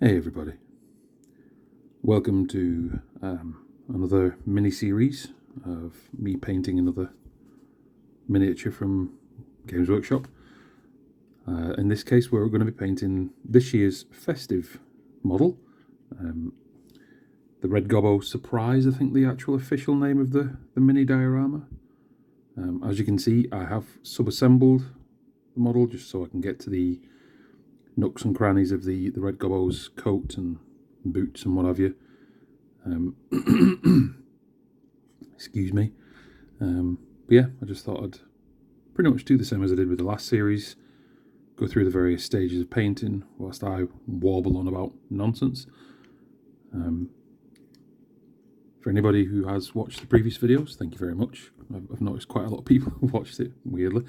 Hey everybody, welcome to another mini-series of me painting another miniature from Games Workshop. In this case we're going to be painting this year's festive model, the Red Gobbo Surprise, I think the actual official name of the mini diorama. As you can see, I have sub-assembled the model just so I can get to the nooks and crannies of the Red Gobbo's coat and boots and what have you. Excuse me. But yeah, I just thought I'd pretty much do the same as I did with the last series, go through the various stages of painting whilst I warble on about nonsense. For anybody who has watched the previous videos, thank you very much. I've noticed quite a lot of people who watched it, weirdly.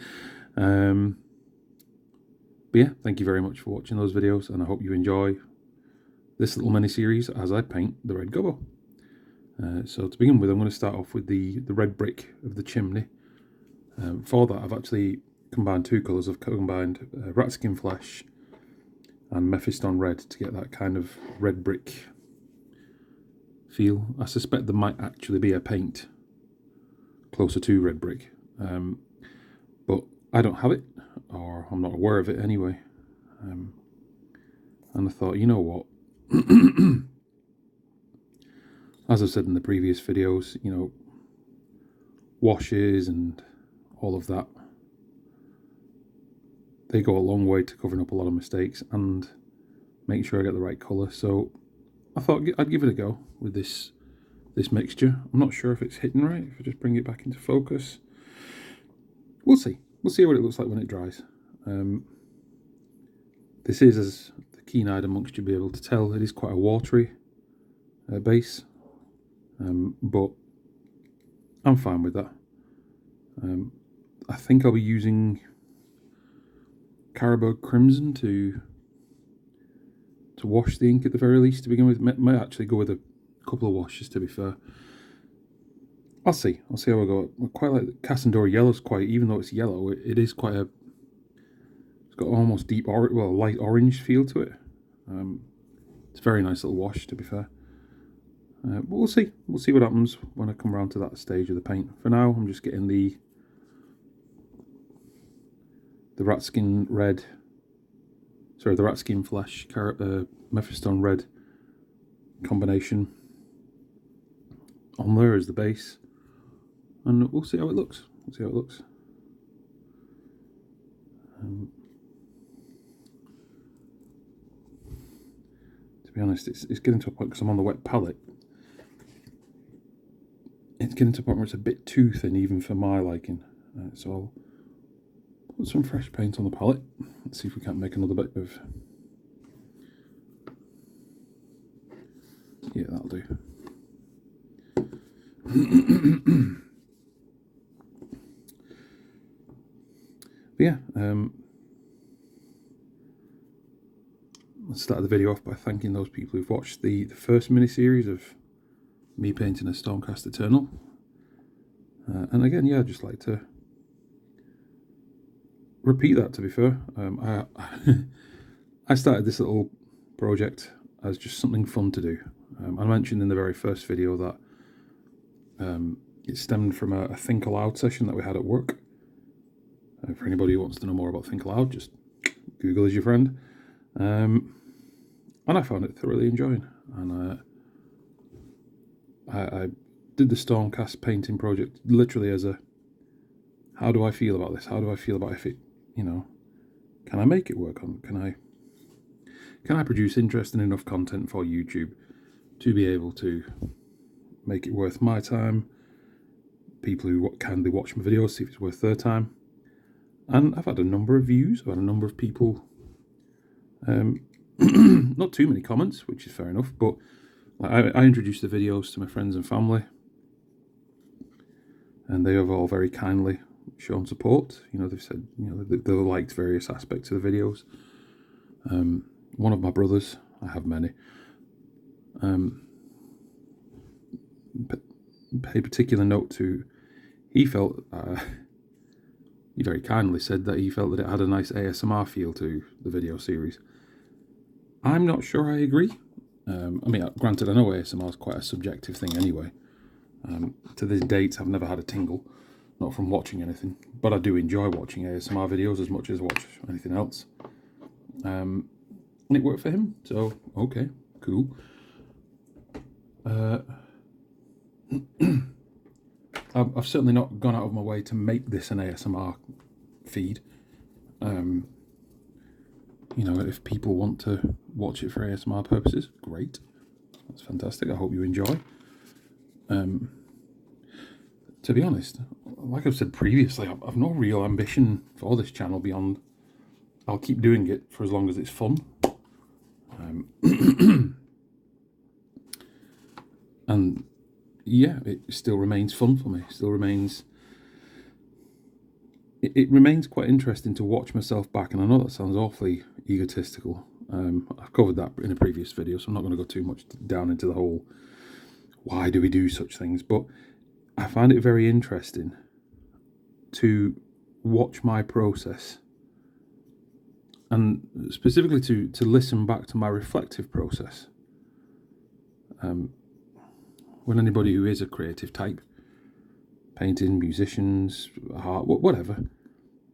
But yeah, thank you very much for watching those videos, and I hope you enjoy this little mini-series as I paint the Red Gobbo. So to begin with, I'm going to start off with the red brick of the chimney. For that, I've actually combined two colours. I've combined rat skin flesh and Mephiston red to get that kind of red brick feel. I suspect there might actually be a paint closer to red brick, but I don't have it, or I'm not aware of it anyway. And I thought, you know what, as I've said in the previous videos, you know, washes and all of that, they go a long way to covering up a lot of mistakes and making sure I get the right colour. So I thought I'd give it a go with this mixture. I'm not sure if it's hitting right. If I just bring it back into focus, we'll see. We'll see what it looks like when it dries. This is, as the keen-eyed amongst you be able to tell, it is quite a watery base, but I'm fine with that. I think I'll be using Carabao Crimson to wash the ink at the very least to begin with. Might actually go with a couple of washes, to be fair. I'll see how I go. I quite like the Cassandora Yellow's quite, even though it's yellow, it is quite a, it's got almost deep light orange feel to it. It's a very nice little wash, to be fair. But we'll see what happens when I come around to that stage of the paint. For now, I'm just getting the rat skin red, sorry, the rat skin flesh Mephiston red combination on there as the base, and we'll see how it looks. To be honest, it's getting to a point, because I'm on the wet palette, it's getting to a point where it's a bit too thin even for my liking. So I'll put some fresh paint on the palette. Let's see if we can't make another bit of, yeah, that'll do. But yeah, let's start the video off by thanking those people who've watched the first mini-series of me painting a Stormcast Eternal. And again, yeah, I'd just like to repeat that, to be fair. I started this little project as just something fun to do. I mentioned in the very first video that it stemmed from a Think Aloud session that we had at work. For anybody who wants to know more about Think Aloud, just Google is your friend. And I found it thoroughly enjoying. And I did the Stormcast painting project literally as a, how do I feel about this? How do I feel about if it, you know, can I make it work on? Can I produce interesting enough content for YouTube to be able to make it worth my time? People who kindly watch my videos, see if it's worth their time. And I've had a number of views. I've had a number of people, not too many comments, which is fair enough, but I introduced the videos to my friends and family, and they have all very kindly shown support. You know, they've said, you know, they've liked various aspects of the videos. One of my brothers, I have many, paid particular note to, he felt, he very kindly said that he felt that it had a nice ASMR feel to the video series. I'm not sure I agree. I mean, granted, I know ASMR is quite a subjective thing anyway. To this date, I've never had a tingle, not from watching anything, but I do enjoy watching ASMR videos as much as watch anything else. And it worked for him, so okay, cool. I've certainly not gone out of my way to make this an ASMR feed. You know, if people want to watch it for ASMR purposes, great. That's fantastic. I hope you enjoy. To be honest, like I've said previously, I've no real ambition for this channel beyond I'll keep doing it for as long as it's fun. And yeah, it still remains fun for me. It remains quite interesting to watch myself back, and I know that sounds awfully egotistical. I've covered that in a previous video, so I'm not going to go too much down into the whole why do we do such things, but I find it very interesting to watch my process, and specifically to listen back to my reflective process. When anybody who is a creative type, painting, musicians, art, whatever,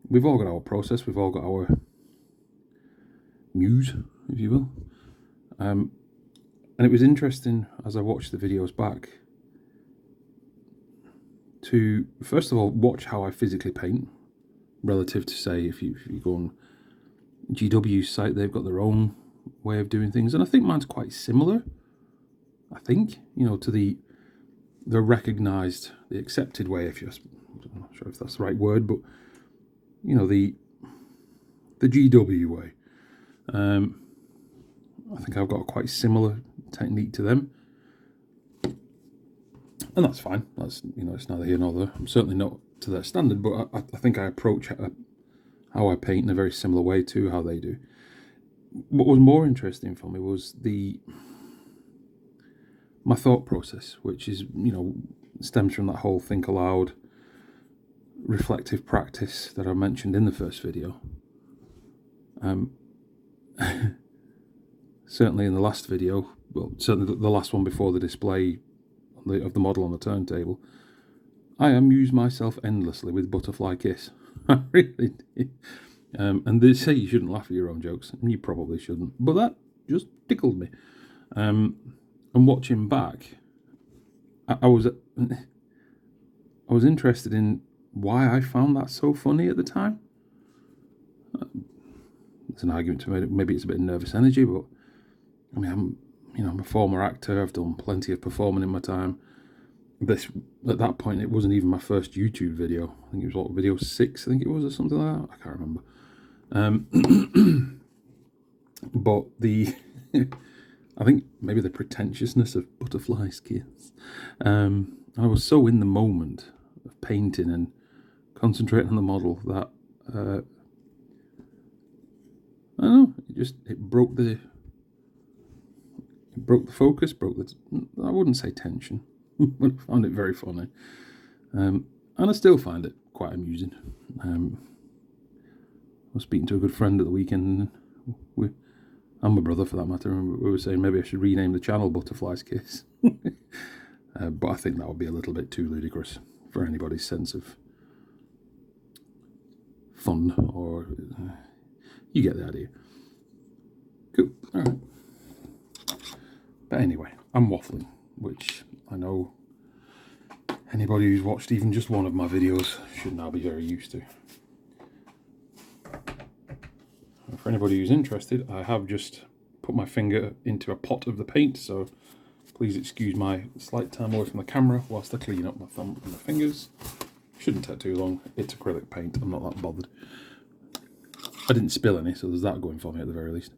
we've all got our process, we've all got our muse, if you will. And it was interesting as I watched the videos back to, first of all, watch how I physically paint relative to, say, if you go on GW's site, they've got their own way of doing things, and I think mine's quite similar. I think, you know, to the recognised, the accepted way, if you're, I'm not sure if that's the right word, but you know, the GW way. I think I've got a quite similar technique to them, and that's fine. That's, you know, it's neither here nor there. I'm certainly not to their standard, but I think I approach how I paint in a very similar way to how they do. What was more interesting for me was my thought process, which is, you know, stems from that whole think aloud, reflective practice that I mentioned in the first video. Certainly in the last video, well, certainly the last one before the display of the model on the turntable, I amused myself endlessly with Butterfly Kiss. I really did. And they say you shouldn't laugh at your own jokes, and you probably shouldn't, but that just tickled me. And watching back, I was interested in why I found that so funny at the time. It's an argument to maybe it's a bit of nervous energy, but I mean, I'm a former actor. I've done plenty of performing in my time. At that point, it wasn't even my first YouTube video. I think it was video 6, I think it was, or something like that. I can't remember. But I think maybe the pretentiousness of Butterfly Kiss. I was so in the moment of painting and concentrating on the model that I don't know. It broke the focus, I wouldn't say tension, but I found it very funny. And I still find it quite amusing. I was speaking to a good friend at the weekend, and my brother for that matter, and we were saying maybe I should rename the channel Butterfly's Kiss. But I think that would be a little bit too ludicrous for anybody's sense of fun, or you get the idea. Cool, alright. But anyway, I'm waffling, which I know anybody who's watched even just one of my videos should now be very used to. For anybody who's interested, I have just put my finger into a pot of the paint, so please excuse my slight time away from the camera whilst I clean up my thumb and my fingers. Shouldn't take too long. It's acrylic paint, I'm not that bothered. I didn't spill any, so there's that going for me at the very least.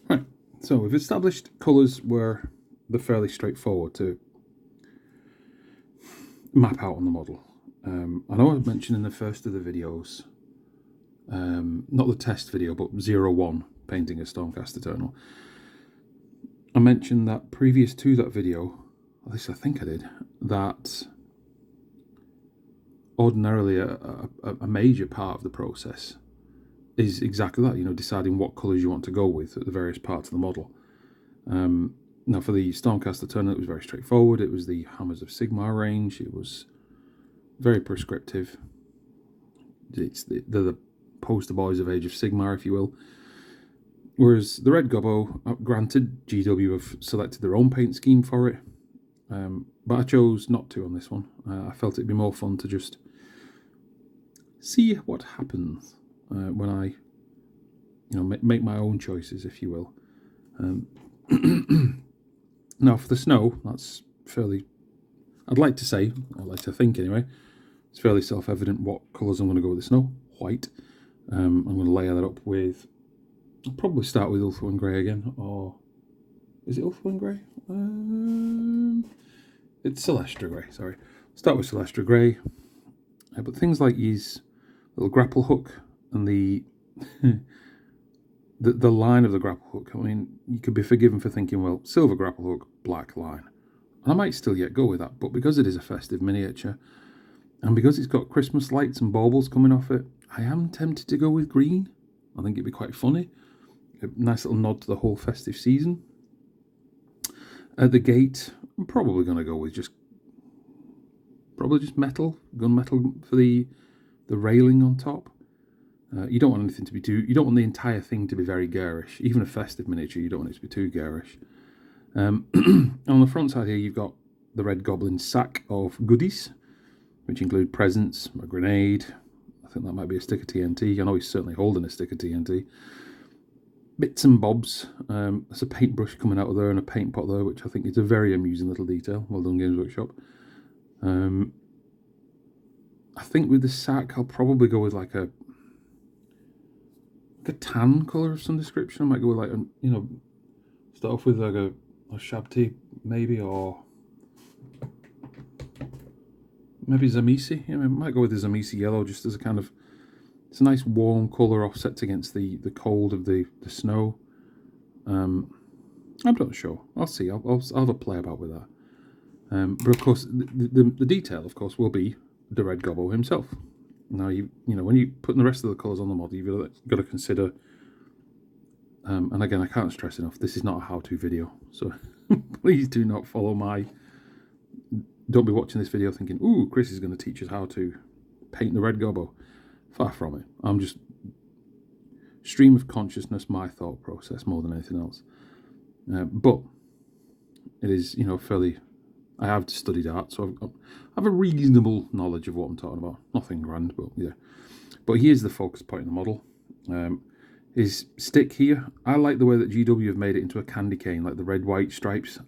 Right, so we've established colours were fairly straightforward to map out on the model. I know I mentioned in the first of the videos, not the test video, but 01, painting a Stormcast Eternal. I mentioned that previous to that video, at least I think I did, that ordinarily a major part of the process is exactly that, you know, deciding what colours you want to go with at the various parts of the model. Now for the Stormcaster Turner, it was very straightforward. It was the Hammers of Sigmar range. It was very prescriptive. They're the poster boys of Age of Sigmar, if you will. Whereas the Red Gobbo, granted, GW have selected their own paint scheme for it, but I chose not to on this one. I felt it'd be more fun to just see what happens when I, you know, make my own choices, if you will. Now for the snow, that's fairly, I'd like to think anyway, it's fairly self-evident what colours I'm going to go with the snow. White. I'm going to layer that up with, I'll probably start with Ulthuan Grey again, or is it Ulthuan Grey? It's Celestra Grey, sorry. Start with Celestra Grey, but things like his little grapple hook and the the line of the grapple hook, I mean, you could be forgiven for thinking, well, silver grapple hook, black line. And I might still yet go with that, but because it is a festive miniature, and because it's got Christmas lights and baubles coming off it, I am tempted to go with green. I think it'd be quite funny. A nice little nod to the whole festive season. At the gate, I'm probably going to go with just metal, gunmetal for the railing on top. You don't want anything to be you don't want the entire thing to be very garish. Even a festive miniature, you don't want it to be too garish. On the front side here, you've got the Red Goblin sack of goodies, which include presents, a grenade. I think that might be a stick of TNT. I know he's certainly holding a stick of TNT. Bits and bobs. There's a paintbrush coming out of there and a paint pot there, which I think is a very amusing little detail. Well done, Games Workshop. I think with the sack, I'll probably go with like a tan colour of some description. I might go with like a, you know, start off with like a Shabti maybe, or maybe Zamisi. Yeah, I might go with the Zamisi yellow just as a kind of, it's a nice warm colour offset against the cold of the snow. I'm not sure. I'll see. I'll have a play about with that. But of course, the detail, of course, will be the Red Gobbo himself. Now, you know, when you're putting the rest of the colours on the model, you've got to consider, and again, I can't stress enough, this is not a how-to video, so please do not follow don't be watching this video thinking, ooh, Chris is going to teach us how to paint the Red Gobbo. Far from it. I'm just stream of consciousness, my thought process more than anything else. But it is, you know, fairly, I have studied art, so I have a reasonable knowledge of what I'm talking about. Nothing grand, but yeah. But here's the focus point of the model. His stick here, I like the way that GW have made it into a candy cane, like the red-white stripes.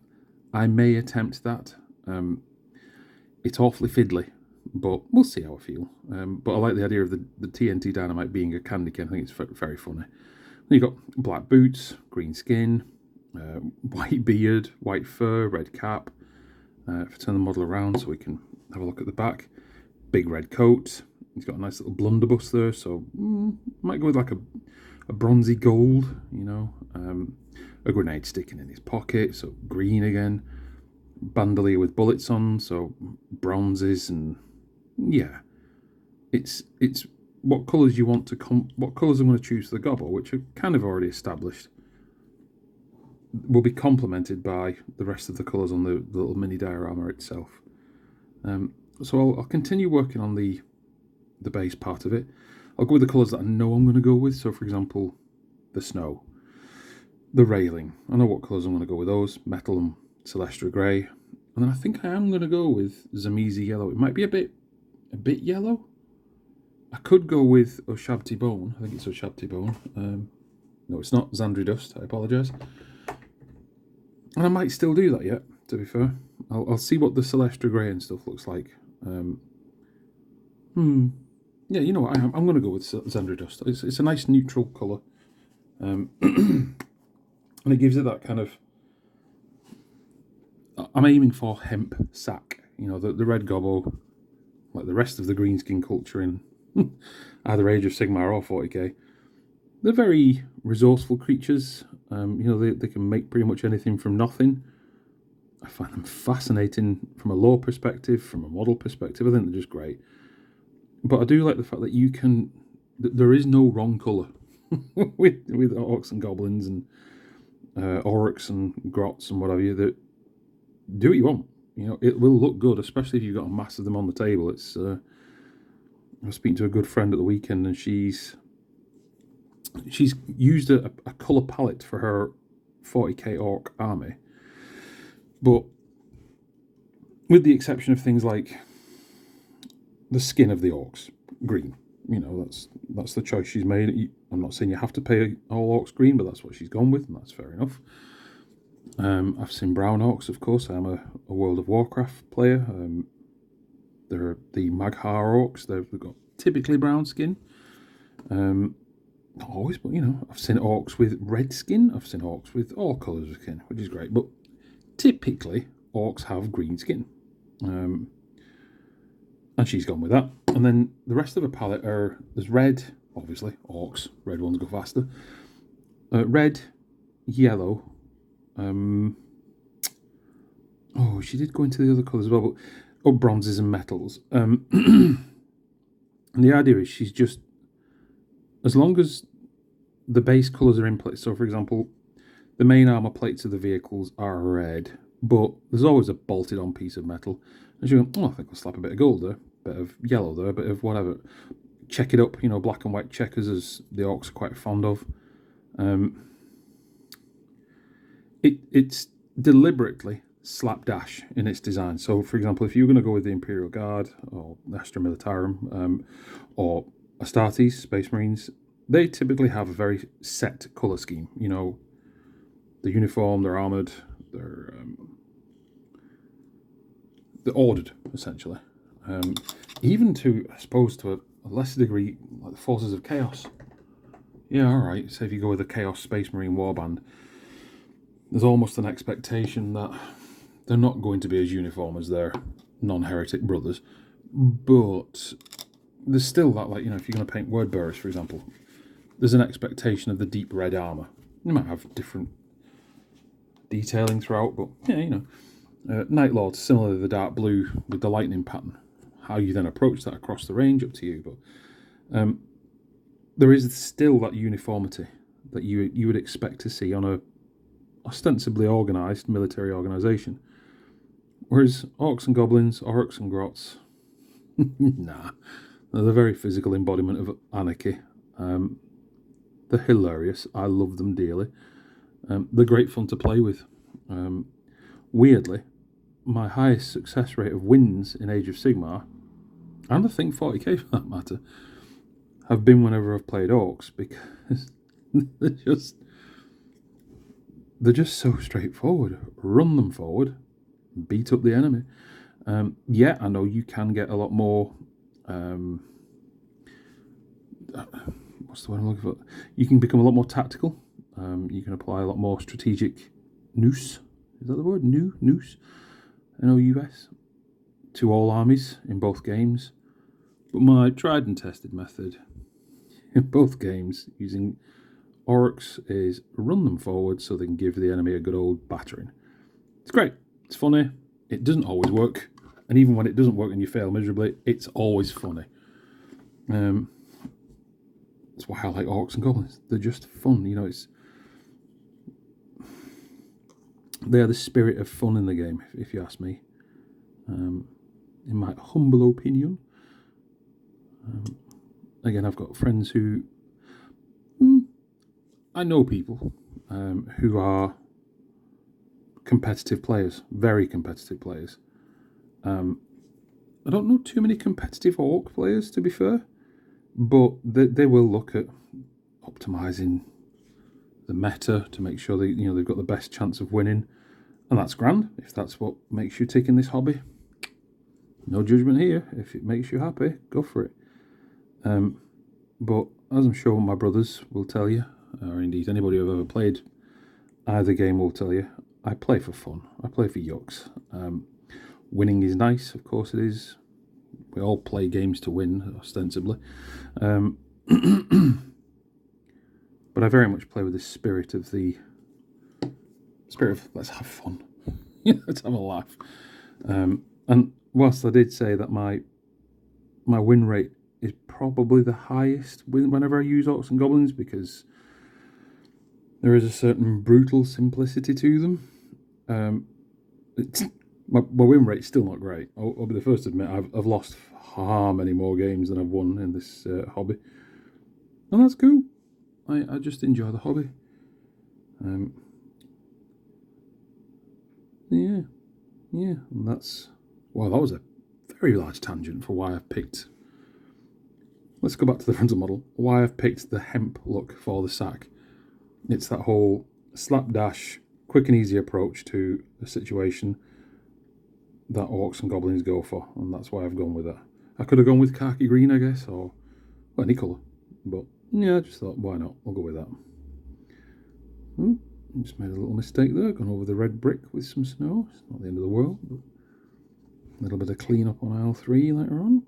I may attempt that. It's awfully fiddly, but we'll see how I feel. But I like the idea of the TNT dynamite being a candy cane. I think it's very funny. Then you've got black boots, green skin, white beard, white fur, red cap. If I turn the model around so we can have a look at the back. Big red coat. He's got a nice little blunderbuss there, so might go with like a bronzy gold, you know. A grenade sticking in his pocket, so green again. Bandolier with bullets on, so bronzes, and yeah. It's what colours you want to what colours I'm going to choose for the Gobbo, which are kind of already established, will be complemented by the rest of the colours on the little mini diorama itself. So I'll continue working on the base part of it. I'll go with the colours that I know I'm going to go with. So for example, the snow, the railing. I know what colours I'm going to go with those. Metal and Celestra Grey. And then I think I am going to go with Zamizi Yellow. It might be a bit yellow. I could go with Oshabti Bone. I think it's Oshabti Bone. No, it's not Zandri Dust. I apologise. And I might still do that yet, to be fair. I'll see what the Celestra Grey and stuff looks like. Yeah, you know what? I'm going to go with Zandri Dust. It's a nice neutral colour. And it gives it that kind of... I'm aiming for hemp sack. You know, the Red Gobbo, like the rest of the greenskin culture in either Age of Sigmar or 40k. They're very resourceful creatures. You know, they can make pretty much anything from nothing. I find them fascinating from a lore perspective, from a model perspective. I think they're just great. But I do like the fact that you can there is no wrong colour with orcs and goblins and orcs and grots and whatever. That do what you want. You know, it will look good, especially if you've got a mass of them on the table. It's I was speaking to a good friend at the weekend, and she's used a colour palette for her 40k orc army, but with the exception of things like the skin of the orcs green. You know, that's the choice she's made. I'm not saying you have to pay all orcs green, but that's what she's gone with, and that's fair enough. I've seen brown orcs, of course. I'm a World of Warcraft player. They're the Maghar orcs. They've got typically brown skin. Not always, but you know, I've seen orcs with red skin. I've seen orcs with all colours of skin, which is great. But typically, orcs have green skin. And she's gone with that. And then the rest of the palette there's red, obviously, orcs. Red ones go faster. Red, yellow. She did go into the other colours as well, but bronzes and metals. And the idea is she's just, as long as the base colours are in place. So, for example, the main armour plates of the vehicles are red, but there's always a bolted on piece of metal. And she goes, I think I'll slap a bit of gold there, a bit of yellow there, a bit of whatever. Check it up, you know, black and white checkers, as the orcs are quite fond of. It's deliberately slapdash in its design. So, for example, if you're going to go with the Imperial Guard or Astra Militarum or Astartes, Space Marines, they typically have a very set colour scheme. You know, the uniform, they're armoured, they're ordered, essentially. Even to, I suppose, to a lesser degree, like the Forces of Chaos. Yeah, alright, so if you go with the Chaos Space Marine Warband, there's almost an expectation that they're not going to be as uniform as their non-heretic brothers, but there's still that, like, you know, if you're going to paint word bearers, for example, there's an expectation of the deep red armour. You might have different detailing throughout, but yeah, you know. Night Lords, similarly, the dark blue with the lightning pattern. How you then approach that across the range, up to you, but there is still that uniformity that you would expect to see on a ostensibly organised military organisation. Whereas orcs and goblins, orcs and grots, nah, they're the very physical embodiment of anarchy. They're hilarious. I love them dearly. They're great fun to play with. Weirdly, my highest success rate of wins in Age of Sigmar, and I think 40k for that matter, have been whenever I've played orcs, because they're just so straightforward. Run them forward, beat up the enemy. Yeah, I know you can get a lot more. What's the word I'm looking for? You can become a lot more tactical. You can apply a lot more strategic nous. Is that the word? Nous? N-O-U-S? To all armies in both games. But my tried and tested method in both games using orcs is run them forward so they can give the enemy a good old battering. It's great. It's funny. It doesn't always work. And even when it doesn't work and you fail miserably, it's always funny. That's why I like orcs and goblins. They're just fun. You know, they are the spirit of fun in the game, if you ask me. In my humble opinion. Again, I've got friends who... I know people who are competitive players, very competitive players. I don't know too many competitive orc players, to be fair, but they will look at optimising the meta to make sure they've got the best chance of winning, and that's grand if that's what makes you tick in this hobby. No judgment here. If it makes you happy, go for it. But as I'm sure my brothers will tell you, or indeed anybody who've ever played either game will tell you, I play for fun. I play for yucks. Winning is nice, of course it is. We all play games to win, ostensibly. But I very much play with the spirit of let's have fun. Let's have a laugh. And whilst I did say that my win rate is probably the highest whenever I use Orcs and Goblins, because there is a certain brutal simplicity to them. My win rate's still not great. I'll be the first to admit I've lost far many more games than I've won in this hobby. And that's cool. I just enjoy the hobby. Yeah. And that's... Well, that was a very large tangent for why I've picked... Let's go back to the frontal model. Why I've picked the hemp look for the sack. It's that whole slapdash, quick and easy approach to a situation that Orcs and Goblins go for, and that's why I've gone with that. I could have gone with khaki green, I guess, or well, any colour, but yeah, I just thought, why not? I'll go with that. Just made a little mistake there, gone over the red brick with some snow. It's not the end of the world, but a little bit of clean up on aisle 3 later on.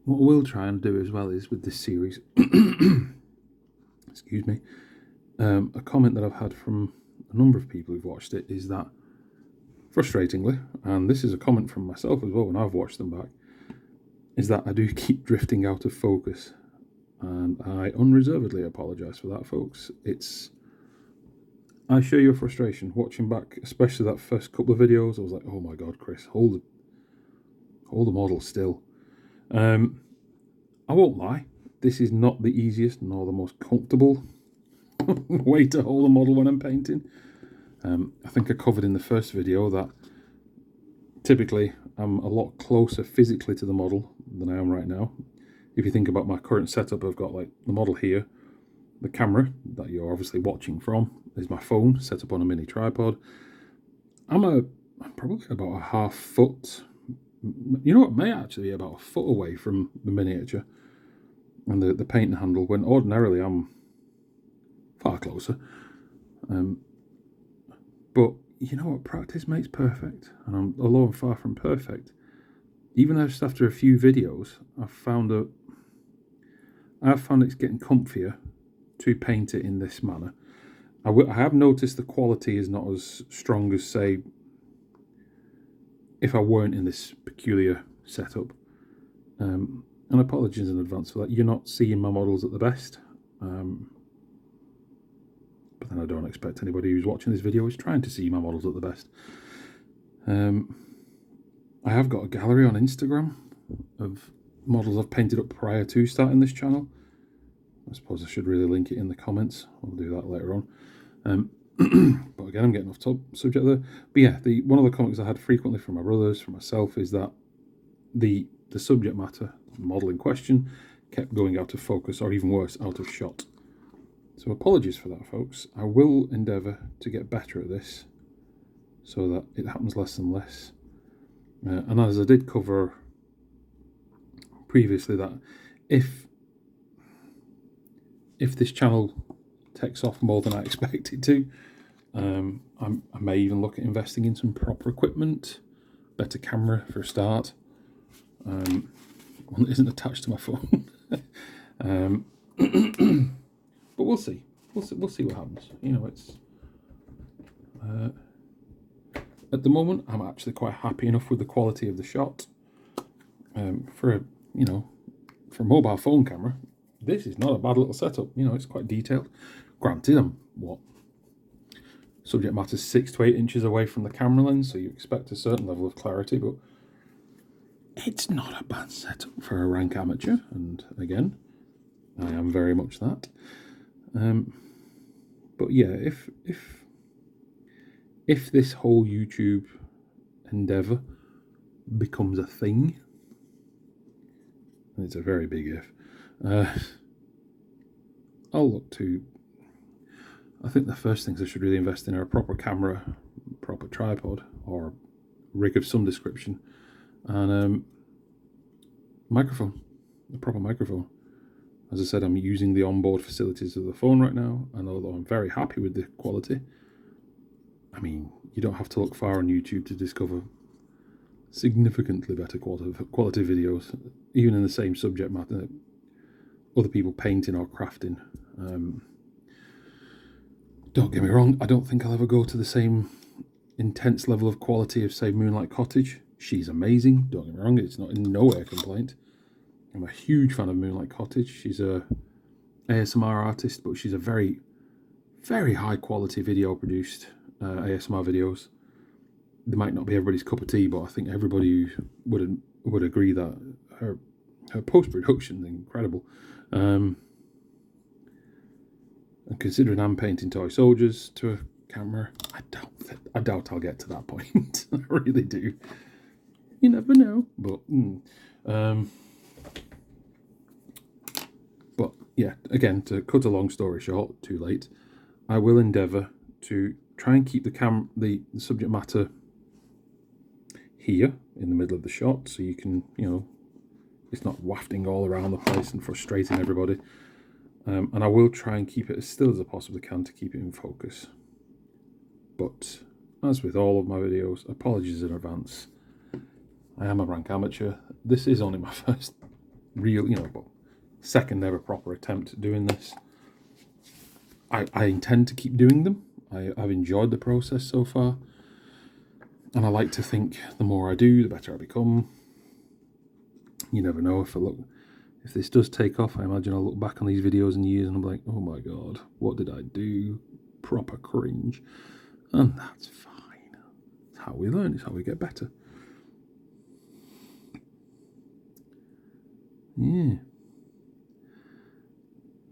What we'll try and do as well is with this series, excuse me, a comment that I've had from a number of people who've watched it is that, frustratingly, and this is a comment from myself as well when I've watched them back, is that I do keep drifting out of focus, and I unreservedly apologise for that, folks. I share your frustration watching back, especially that first couple of videos. I was like, oh my god, Chris, hold the model still. I won't lie, this is not the easiest nor the most comfortable way to hold a model when I'm painting. I think I covered in the first video that typically I'm a lot closer physically to the model than I am right now. If you think about my current setup, I've got like the model here, the camera that you're obviously watching from is my phone set up on a mini tripod. I'm probably about a half foot, you know what, may actually be about a foot away from the miniature and the paint handle, when ordinarily I'm far closer. But you know what, practice makes perfect, and although I'm far from perfect, even just after a few videos, I've found it's getting comfier to paint it in this manner. I have noticed the quality is not as strong as, say, if I weren't in this peculiar setup. And apologies in advance for that. You're not seeing my models at the best. But then I don't expect anybody who's watching this video is trying to see my models at the best. I have got a gallery on Instagram of models I've painted up prior to starting this channel. I suppose I should really link it in the comments. I'll do that later on. But again, I'm getting off subject there. But yeah, one of the comments I had frequently from my brothers, from myself, is that the subject matter, the model in question, kept going out of focus, or even worse, out of shot. So apologies for that, folks. I will endeavour to get better at this so that it happens less and less. And as I did cover previously, that if this channel takes off more than I expect it to, I may even look at investing in some proper equipment, better camera for a start, one that isn't attached to my phone. But we'll see. We'll see what happens. You know, it's at the moment I'm actually quite happy enough with the quality of the shot. For a mobile phone camera, this is not a bad little setup. You know, it's quite detailed. Granted, I'm subject matter 6 to 8 inches away from the camera lens, so you expect a certain level of clarity, but it's not a bad setup for a rank amateur. And again, I am very much that. But yeah, if this whole YouTube endeavour becomes a thing, and it's a very big if, I'll look to, I think the first things I should really invest in are a proper camera, proper tripod, or rig of some description, and microphone, a proper microphone. As I said, I'm using the onboard facilities of the phone right now, and although I'm very happy with the quality, I mean, you don't have to look far on YouTube to discover significantly better quality videos, even in the same subject matter, other people painting or crafting. Don't get me wrong, I don't think I'll ever go to the same intense level of quality of, say, Moonlight Cottage. She's amazing, don't get me wrong, it's not in no way a complaint. I'm a huge fan of Moonlight Cottage. She's a ASMR artist, but she's a very, very high quality video produced ASMR videos. They might not be everybody's cup of tea, but I think everybody would agree that her post production is incredible. And considering I'm painting toy soldiers to a camera, I doubt I'll get to that point. I really do. You never know, but yeah. Again, to cut a long story short, too late. I will endeavour to try and keep the subject matter here in the middle of the shot, so you can, it's not wafting all around the place and frustrating everybody. And I will try and keep it as still as I possibly can to keep it in focus. But as with all of my videos, apologies in advance. I am a rank amateur. This is only my first real, second ever proper attempt at doing this. I intend to keep doing them. I've enjoyed the process so far. And I like to think the more I do, the better I become. You never know. If this does take off, I imagine I'll look back on these videos in years and I'm like, oh my god, what did I do? Proper cringe. And that's fine. It's how we learn, it's how we get better. Yeah.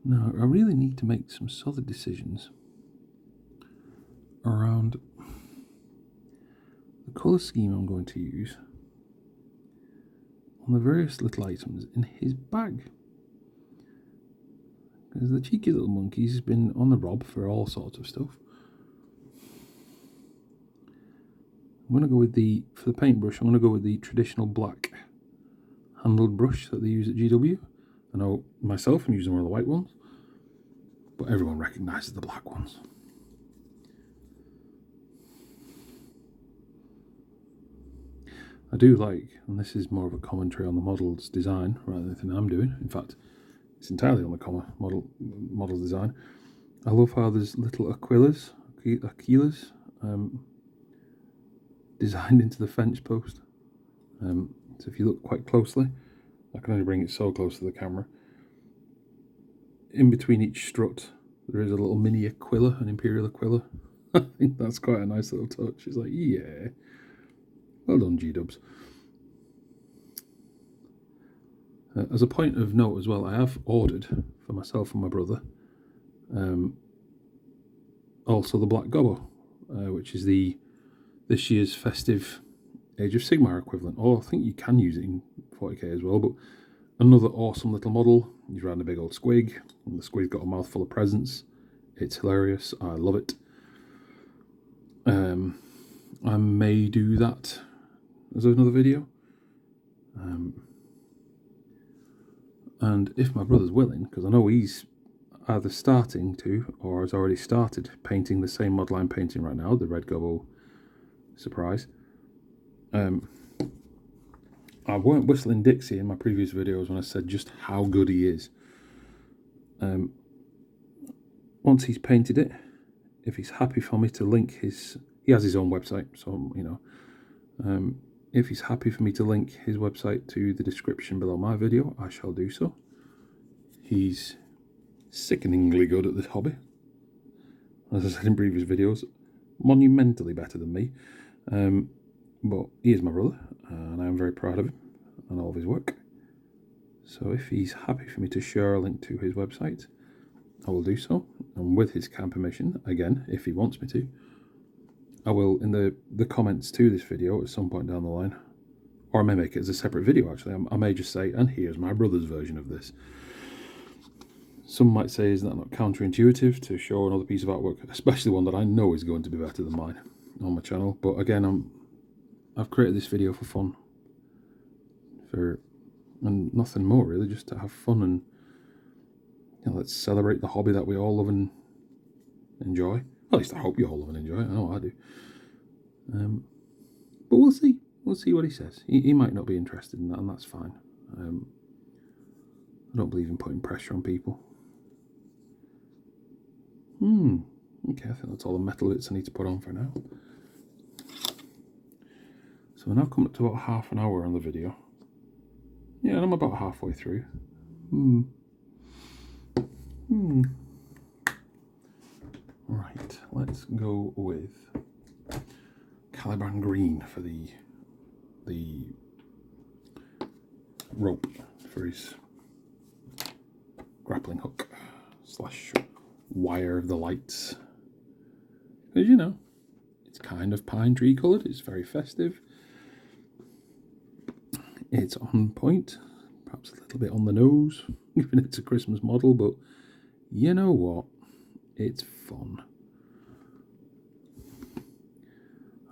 Now, I really need to make some solid decisions around the colour scheme I'm going to use on the various little items in his bag. Because the cheeky little monkey's been on the rob for all sorts of stuff. I'm going to go with for the paintbrush, I'm going to go with the traditional black handled brush that they use at GW. I know myself, I'm using one of the white ones, but everyone recognises the black ones. I do like, and this is more of a commentary on the model's design rather than anything I'm doing. In fact, it's entirely on the model's design. I love how there's little Aquilas designed into the fence post. So if you look quite closely, I can only bring it so close to the camera. In between each strut, there is a little mini Aquila, an Imperial Aquila. I think that's quite a nice little touch. It's like, yeah. Well done, G-dubs. As a point of note as well, I have ordered for myself and my brother also the Black Gobbo, which is this year's festive Age of Sigmar equivalent. Or I think you can use it in 40k as well, but another awesome little model. He's riding a big old squig, and the squig's got a mouthful of presents. It's hilarious. I love it. I may do that as another video. And if my brother's willing, because I know he's either starting to or has already started painting the same model I'm painting right now, the Red Gobbo surprise. I weren't whistling Dixie in my previous videos when I said just how good he is. Once he's painted it, if he's happy for me to link he has his own website, so if he's happy for me to link his website to the description below my video, I shall do so. He's sickeningly good at this hobby. As I said in previous videos, monumentally better than me. But he is my brother, and I am very proud of him and all of his work. So if he's happy for me to share a link to his website, I will do so. And with his kind permission, again, if he wants me to, I will, in the comments to this video at some point down the line, or I may make it as a separate video actually, I may just say, and here's my brother's version of this. Some might say, is that not counterintuitive to show another piece of artwork, especially one that I know is going to be better than mine on my channel. But again, I've created this video for fun, and nothing more really, just to have fun and let's celebrate the hobby that we all love and enjoy. At least I hope you all love and enjoy it. I know I do. But we'll see. We'll see what he says. He might not be interested in that, and that's fine. I don't believe in putting pressure on people. Okay, I think that's all the metal bits I need to put on for now. So we're now coming up to about half an hour on the video. Yeah, and I'm about halfway through. Right, let's go with Caliban Green for the rope for his grappling hook slash wire of the lights. As you know, it's kind of pine tree coloured, it's very festive. It's on point, perhaps a little bit on the nose, given it's a Christmas model, but you know what? It's fun.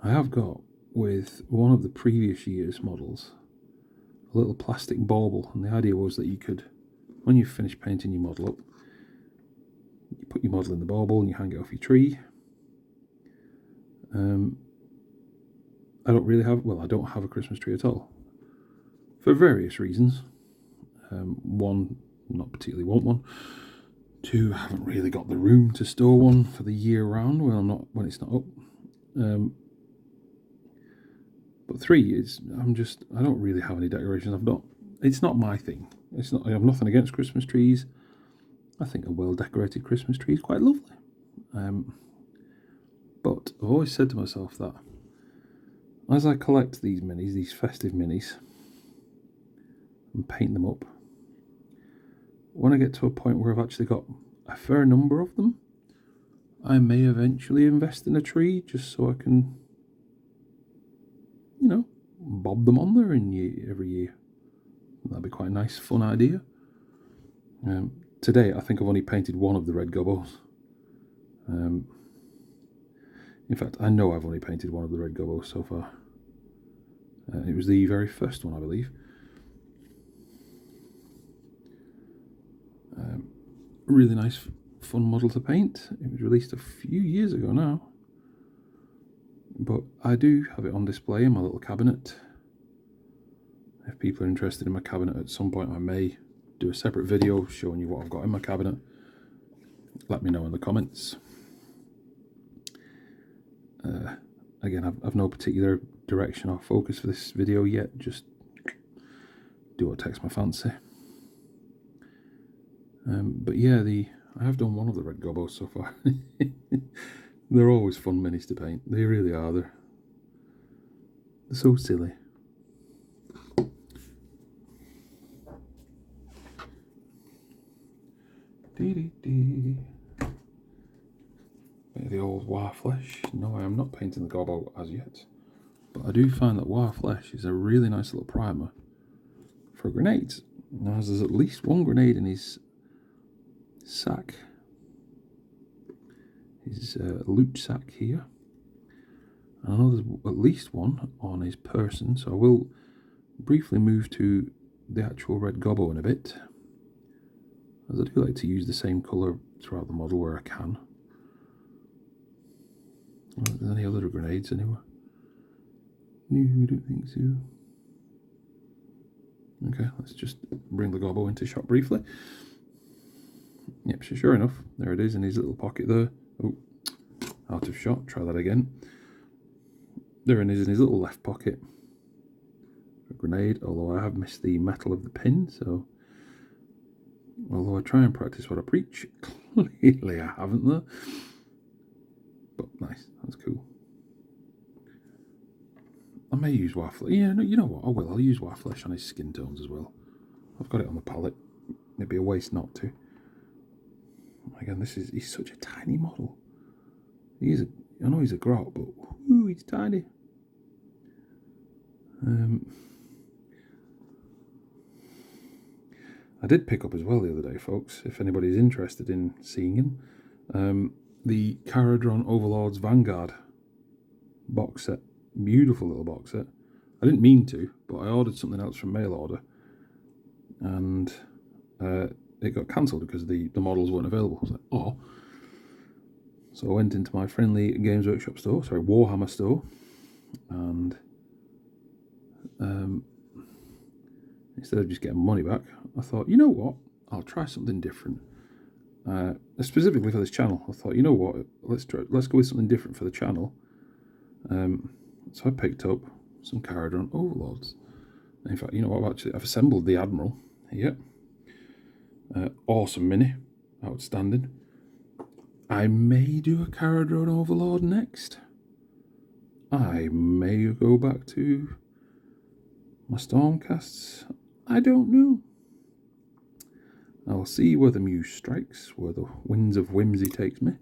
I have got, with one of the previous year's models, a little plastic bauble, and the idea was that you could, when you finish painting your model up, you put your model in the bauble and you hang it off your tree. I don't have a Christmas tree at all, for various reasons. One, not particularly want one. Two, I haven't really got the room to store one for the year round when it's not up. But three is I don't really have any decorations. It's not my thing. I have nothing against Christmas trees. I think a well decorated Christmas tree is quite lovely. But I've always said to myself that as I collect these festive minis, and paint them up, when I get to a point where I've actually got a fair number of them, I may eventually invest in a tree just so I can, bob them on there every year. That'd be quite a nice, fun idea. Today, I think I've only painted one of the Red Gobbos. In fact, I know I've only painted one of the Red Gobbos so far. It was the very first one, I believe. Really nice, fun model to paint. It was released a few years ago now, but I do have it on display in my little cabinet. If people are interested in my cabinet at some point, I may do a separate video showing you what I've got in my cabinet. Let me know in the comments. Again, I've no particular direction or focus for this video yet, just do what takes my fancy. But yeah, I have done one of the Red Gobbos so far. They're always fun minis to paint. They really are. They're so silly. The old wire flesh. No, I am not painting the Gobbo as yet. But I do find that wire flesh is a really nice little primer for grenades. Now, there's at least one grenade in his sack, his loot sack here. And I know there's at least one on his person, so I will briefly move to the actual Red Gobbo in a bit, as I do like to use the same colour throughout the model where I can. Are there any other grenades anywhere? No, I don't think so. Okay, let's just bring the Gobbo into shot briefly. Yep, so sure enough, there it is in his little pocket there. Oh, out of shot, try that again. There it is in his little left pocket. A grenade, although I have missed the metal of the pin, so although I try and practice what I preach, clearly I haven't there. But nice, that's cool. I may use waffle. Yeah, no, you know what? I will. I'll use wire flesh on his skin tones as well. I've got it on the palette. It'd be a waste not to. Again, he's such a tiny model. I know he's a grot, but ooh, he's tiny. I did pick up as well the other day, folks, if anybody's interested in seeing him, the Caradron Overlord's Vanguard box set. Beautiful little box set. I didn't mean to, but I ordered something else from mail order, and it got cancelled because the models weren't available. I was like, oh. So I went into my friendly Games Workshop store, sorry, Warhammer store, and instead of just getting money back, I thought, you know what, I'll try something different. Specifically for this channel, I thought, you know what, let's go with something different for the channel. So I picked up some Caradron Overlords. In fact, you know what, I've assembled the Admiral here. Awesome mini, outstanding. I may do a Caradrone Overlord next. I may go back to my Stormcasts. I don't know. I'll see where the muse strikes, where the winds of whimsy takes me,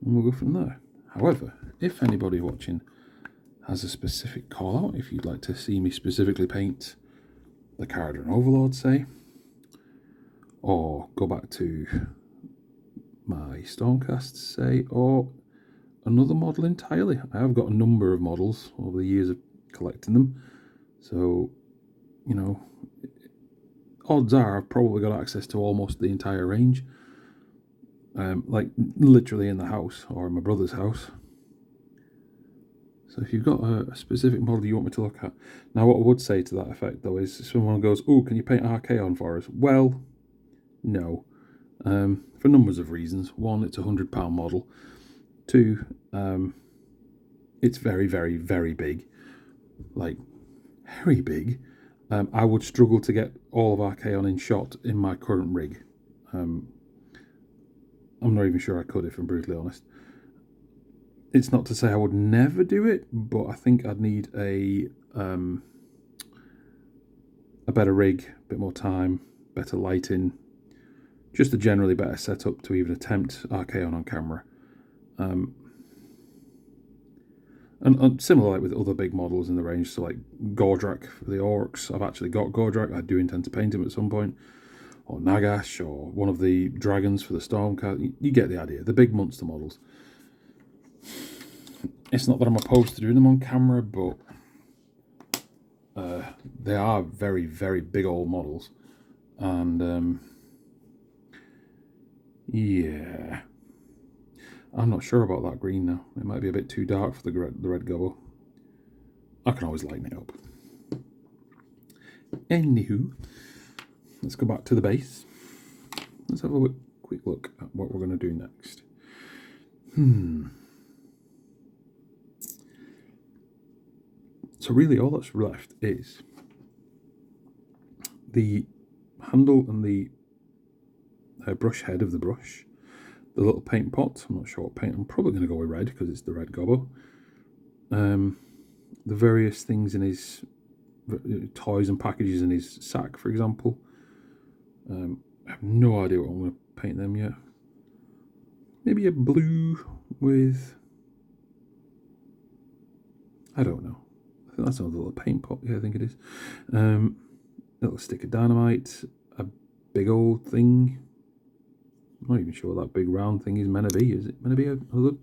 and we'll go from there. However, if anybody watching has a specific call out, if you'd like to see me specifically paint the Caradrone Overlord, say, or go back to my Stormcasts, say, or another model entirely. I have got a number of models over the years of collecting them, so, you know, odds are I've probably got access to almost the entire range, like literally in the house or in my brother's house. So if you've got a specific model you want me to look at. Now what I would say to that effect though is, if someone goes, oh, can you paint Archaon for us? Well, no, for numbers of reasons. One, it's a £100 model. Two, it's very, very, very big, like very big. I would struggle to get all of Archaon in shot in my current rig. I'm not even sure I could, if I'm brutally honest. It's not to say I would never do it, but I think I'd need a better rig, a bit more time, better lighting, just a generally better setup to even attempt Archaon on camera. And similar like with other big models in the range, so like Gordrak for the Orcs. I've actually got Gordrak. I do intend to paint him at some point. Or Nagash, or one of the dragons for the Stormcast. You get the idea. The big monster models. It's not that I'm opposed to doing them on camera, but they are very, very big old models. And yeah, I'm not sure about that green now. It might be a bit too dark for the Red Gobbo. I can always lighten it up. Anywho, let's go back to the base. Let's have a quick look at what we're going to do next. So really all that's left is the handle and the brush head of the brush, the little paint pot. I'm not sure what paint. I'm probably going to go with red because it's the Red Gobbo. The various things in his toys and packages in his sack, for example. I have no idea what I'm going to paint them yet. Maybe a blue with, I don't know. I think that's another little paint pot. Yeah, I think it is. Little stick of dynamite, a big old thing. I'm not even sure what that big round thing is meant to be. Is it meant to be another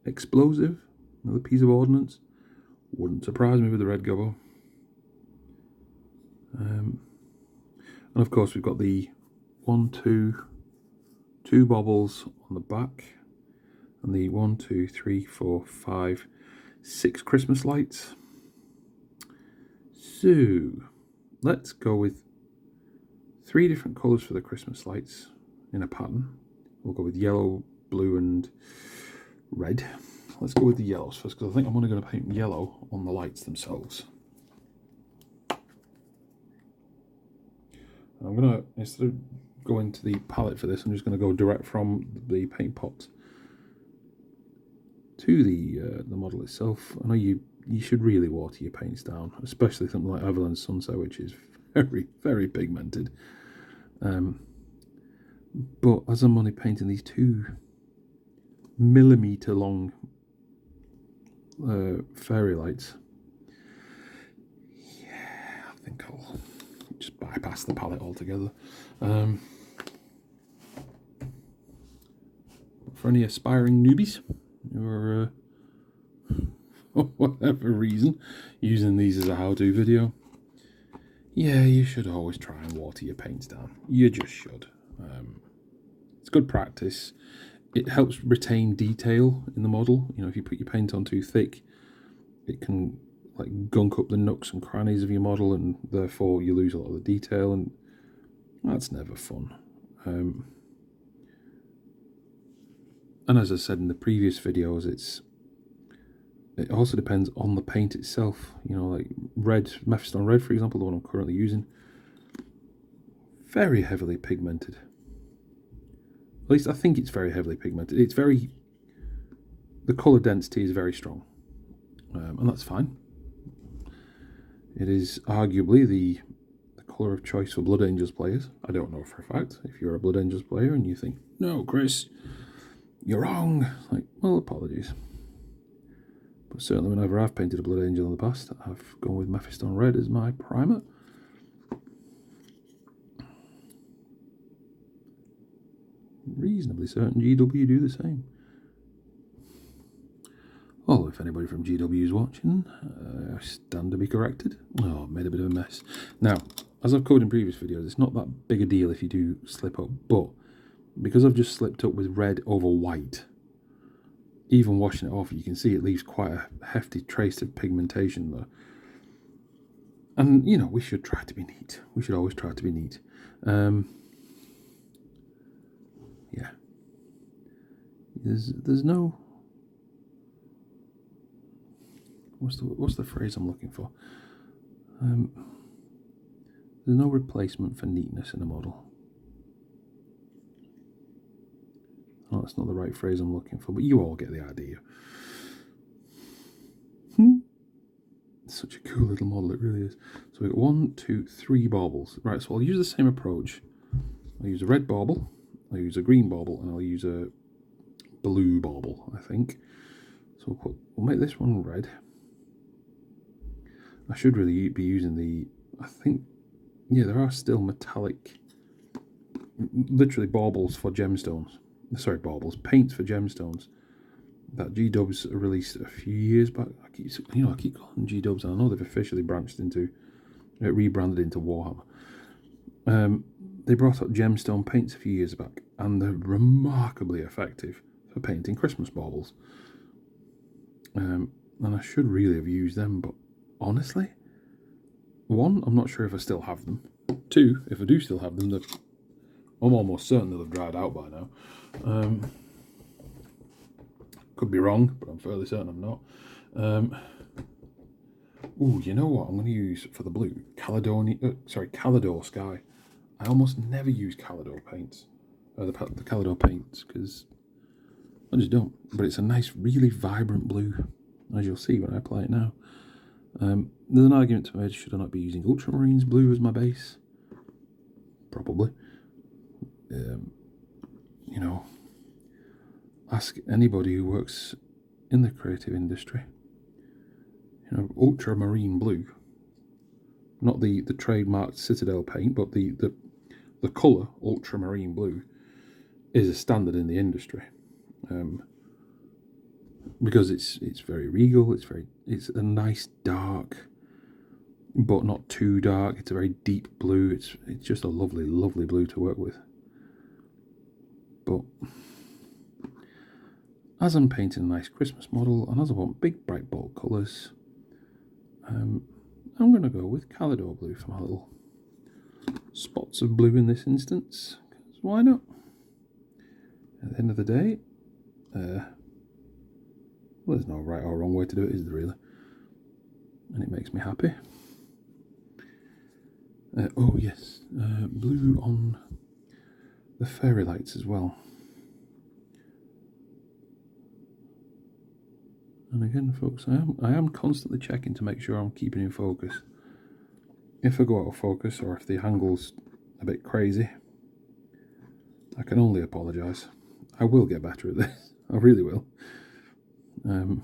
explosive? Another piece of ordnance? Wouldn't surprise me with the Red Gobbo. And of course we've got the two bobbles on the back, and the 1, 2, 3, 4, 5, 6 Christmas lights. So let's go with 3 different colours for the Christmas lights in a pattern. We'll go with yellow, blue and red. Let's go with the yellows first, because I think I'm only going to paint yellow on the lights themselves. I'm going to, instead of going to the palette for this, I'm just going to go direct from the paint pot to the model itself. I know you should really water your paints down, especially something like Avalon Sunset, which is very, very pigmented. But as I'm only painting these 2mm long fairy lights, yeah, I think I'll just bypass the palette altogether. For any aspiring newbies who are, for whatever reason, using these as a how-to video, yeah, you should always try and water your paints down. You just should. It's good practice. It helps retain detail in the model. You know, if you put your paint on too thick, it can like gunk up the nooks and crannies of your model, and therefore you lose a lot of the detail, and that's never fun. And as I said in the previous videos, it's it also depends on the paint itself. You know, like red, Mephiston Red, for example, the one I'm currently using, very heavily pigmented. At least I think it's very heavily pigmented. It's very, the colour density is very strong, and that's fine. It is arguably the colour of choice for Blood Angels players. I don't know for a fact. If you're a Blood Angels player and you think, no, Chris, you're wrong, like, well, apologies. But certainly whenever I've painted a Blood Angel in the past, I've gone with Mephiston Red as my primer. Reasonably certain GW do the same. Although if anybody from GW is watching, I stand to be corrected. Oh, I've made a bit of a mess. Now, as I've covered in previous videos, it's not that big a deal if you do slip up, but because I've just slipped up with red over white, even washing it off, you can see it leaves quite a hefty trace of pigmentation there. And, you know, we should try to be neat. We should always try to be neat. Yeah. There's no... What's the phrase I'm looking for? There's no replacement for neatness in a model. Oh, that's not the right phrase I'm looking for, but you all get the idea. It's such a cool little model, it really is. So we've got 1, 2, 3 baubles. Right, so I'll use the same approach. I'll use a red bauble, I'll use a green bauble, and I'll use a blue bauble, I think. So we'll make this one red. I should really be using the, I think, yeah, there are still metallic, literally baubles for gemstones. Sorry, baubles, paints for gemstones that G-Dubs released a few years back. I keep calling G-Dubs, and I know they've officially rebranded into Warhammer. They brought up gemstone paints a few years back, and they're remarkably effective for painting Christmas baubles. And I should really have used them, but honestly, 1, I'm not sure if I still have them. 2, if I do still have them, I'm almost certain they'll have dried out by now. Could be wrong, but I'm fairly certain I'm not. Ooh, you know what I'm going to use for the blue? Calidor Sky. I almost never use Calidor paints. The Calidor paints, because I just don't. But it's a nice, really vibrant blue, as you'll see when I apply it now. There's an argument to be made, should I not be using Ultramarines blue as my base? Probably. You know, ask anybody who works in the creative industry. You know, ultramarine blue, not the trademarked Citadel paint, but the colour ultramarine blue is a standard in the industry, because it's very regal. It's a nice dark, but not too dark. It's a very deep blue. It's just a lovely, lovely blue to work with. But as I'm painting a nice Christmas model, and as I want big, bright, bold colours, I'm going to go with Calidor blue for my little spots of blue in this instance. Because why not? At the end of the day, well, there's no right or wrong way to do it, is there really? And it makes me happy. Oh yes, blue on the fairy lights as well. And again, folks, I am constantly checking to make sure I'm keeping in focus. If I go out of focus, or if the angle's a bit crazy, I can only apologise. I will get better at this. I really will. At